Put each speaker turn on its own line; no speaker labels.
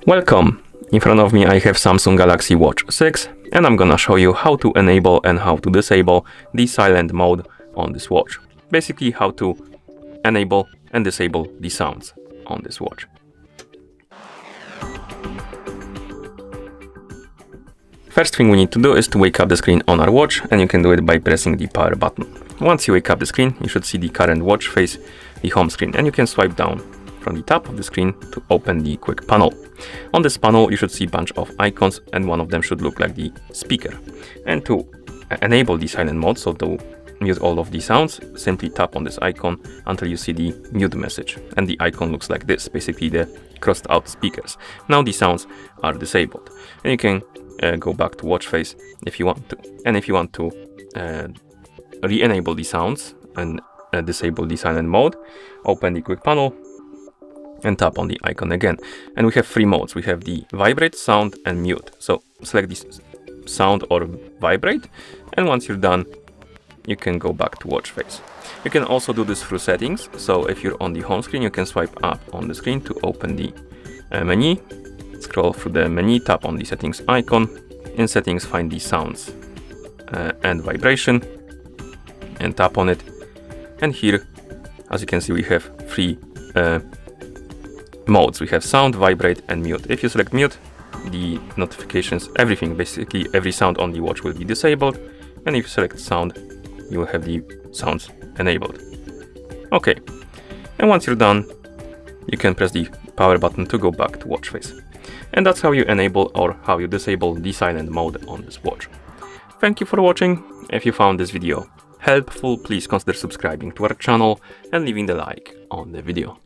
Welcome! In front of me I have Samsung Galaxy Watch 6 and I'm gonna show you how to enable and how to disable the silent mode on this watch. Basically how to enable and disable the sounds on this watch. First thing we need to do is to wake up the screen on our watch, and you can do it by pressing the power button. Once you wake up the screen, you should see the current watch face, the home screen, and you can swipe down from the top of the screen to open the quick panel. On this panel you should see a bunch of icons, and one of them should look like the speaker. And to enable the silent mode, so to mute all of the sounds, simply tap on this icon until you see the mute message, and the icon looks like this, basically the crossed out speakers. Now the sounds are disabled, and you can go back to watch face if you want to. And if you want to re-enable the sounds and disable the silent mode, open the quick panel and tap on the icon again. And we have three modes. We have the vibrate, sound and mute. So select this sound or vibrate, and once you're done you can go back to watch face. You can also do this through settings. So if you're on the home screen, you can swipe up on the screen to open the menu. Scroll through the menu, tap on the settings icon. In settings, find the sounds and vibration and tap on it. And here, as you can see, we have three modes. We have sound, vibrate and mute. If you select mute, the notifications, everything, basically every sound on the watch will be disabled. And if you select sound, you will have the sounds enabled. Okay, and once you're done, you can press the power button to go back to watch face. And that's how you enable or how you disable the silent mode on this watch. Thank you for watching. If you found this video helpful, please consider subscribing to our channel and leaving the like on the video.